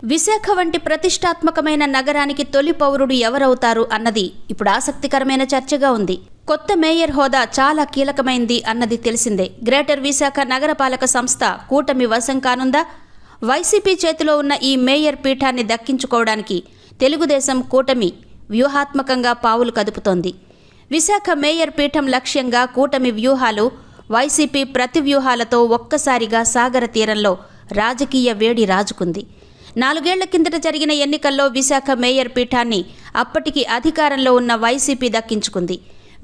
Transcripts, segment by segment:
విశాఖ వంటి ప్రతిష్టాత్మకమైన నగరానికి తొలి పౌరుడు ఎవరవుతారు అన్నది ఇప్పుడు ఆసక్తికరమైన చర్చగా ఉంది. కొత్త మేయర్ హోదా చాలా కీలకమైంది అన్నది తెలిసిందే. గ్రేటర్ విశాఖ నగరపాలక సంస్థ కూటమి వశం కానుందా? వైసీపీ చేతిలో ఉన్న ఈ మేయర్ పీఠాన్ని దక్కించుకోవడానికి తెలుగుదేశం కూటమి వ్యూహాత్మకంగా పావులు కదుపుతోంది. విశాఖ మేయర్ పీఠం లక్ష్యంగా కూటమి వ్యూహాలు వైసీపీ ప్రతి వ్యూహాలతో ఒక్కసారిగా సాగర తీరంలో రాజకీయ వేడి రాజుకుంది. 4 ఏళ్ల కిందట జరిగిన ఎన్నికల్లో విశాఖ మేయర్ పీఠాన్ని అప్పటికి అధికారంలో ఉన్న వైసీపీ దక్కించుకుంది.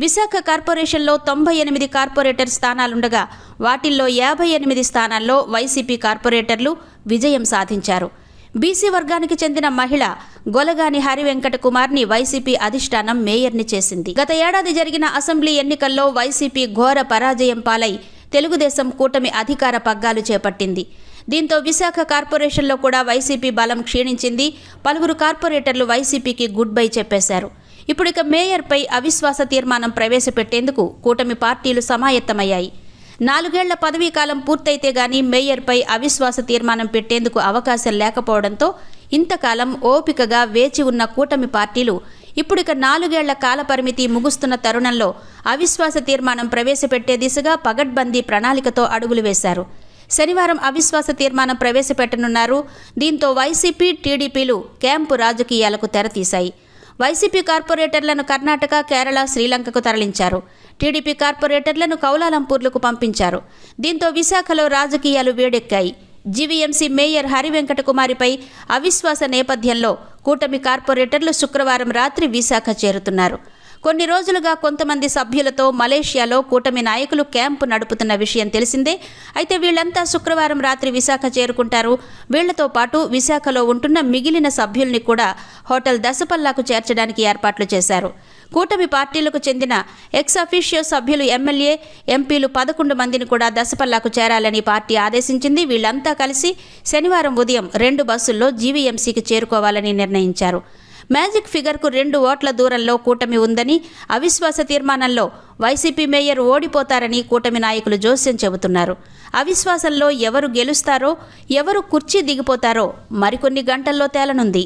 విశాఖ కార్పొరేషన్లో 98 కార్పొరేటర్ స్థానాలుండగా వాటిల్లో 58 స్థానాల్లో వైసీపీ కార్పొరేటర్లు విజయం సాధించారు. బీసీ వర్గానికి చెందిన మహిళ గొలగాని హరివెంకట కుమార్ని వైసీపీ అధిష్టానం మేయర్ని చేసింది. గత ఏడాది జరిగిన అసెంబ్లీ ఎన్నికల్లో వైసీపీ ఘోర పరాజయం పాలై తెలుగుదేశం కూటమి అధికార పగ్గాలు చేపట్టింది. దీంతో విశాఖ కార్పొరేషన్లో కూడా వైసీపీ బలం క్షీణించింది. పలువురు కార్పొరేటర్లు వైసీపీకి గుడ్ బై చెప్పేశారు. ఇప్పుడిక మేయర్పై అవిశ్వాస తీర్మానం ప్రవేశపెట్టేందుకు కూటమి పార్టీలు సమాయత్తమయ్యాయి. 4 ఏళ్ల పదవీకాలం పూర్తయితే గానీ మేయర్పై అవిశ్వాస తీర్మానం పెట్టేందుకు అవకాశం లేకపోవడంతో ఇంతకాలం ఓపికగా వేచి ఉన్న కూటమి పార్టీలు ఇప్పుడిక 4 ఏళ్ల కాలపరిమితి ముగుస్తున్న తరుణంలో అవిశ్వాస తీర్మానం ప్రవేశపెట్టే దిశగా పగడ్బందీ ప్రణాళికతో అడుగులు వేశారు. శనివారం అవిశ్వాస తీర్మానం ప్రవేశపెట్టనున్నారు. దీంతో వైసీపీ, టీడీపీలు క్యాంపు రాజకీయాలకు తెరతీశాయి. వైసీపీ కార్పొరేటర్లను కర్ణాటక, కేరళ, శ్రీలంకకు తరలించారు. టీడీపీ కార్పొరేటర్లను కౌలాలంపూర్లకు పంపించారు. దీంతో విశాఖలో రాజకీయాలు వేడెక్కాయి. జీవీఎంసీ మేయర్ హరివెంకట కుమారిపై అవిశ్వాస నేపథ్యంలో కూటమి కార్పొరేటర్లు శుక్రవారం రాత్రి విశాఖ చేరుతున్నారు. కొన్ని రోజులుగా కొంతమంది సభ్యులతో మలేషియాలో కూటమి నాయకులు క్యాంపు నడుపుతున్న విషయం తెలిసిందే. అయితే వీళ్లంతా శుక్రవారం రాత్రి విశాఖ చేరుకుంటారు. వీళ్లతో పాటు విశాఖలో ఉంటున్న మిగిలిన సభ్యుల్ని కూడా హోటల్ దశపల్లాకు చేర్చడానికి ఏర్పాట్లు చేశారు. కూటమి పార్టీలకు చెందిన ఎక్స్ అఫీషియో సభ్యులు, ఎమ్మెల్యే, ఎంపీలు 11 మందిని కూడా దశపల్లాకు చేరాలని పార్టీ ఆదేశించింది. వీళ్లంతా కలిసి శనివారం ఉదయం 2 బస్సుల్లో జీవీఎంసీకి చేరుకోవాలని నిర్ణయించారు. మ్యాజిక్ ఫిగర్కు 2 ఓట్ల దూరంలో కూటమి ఉందని, అవిశ్వాస తీర్మానంలో వైసీపీ మేయర్ ఓడిపోతారని కూటమి నాయకులు జోస్యం చెబుతున్నారు. అవిశ్వాసంలో ఎవరు గెలుస్తారో, ఎవరు కుర్చీ దిగిపోతారో మరికొన్ని గంటల్లో తేలనుంది.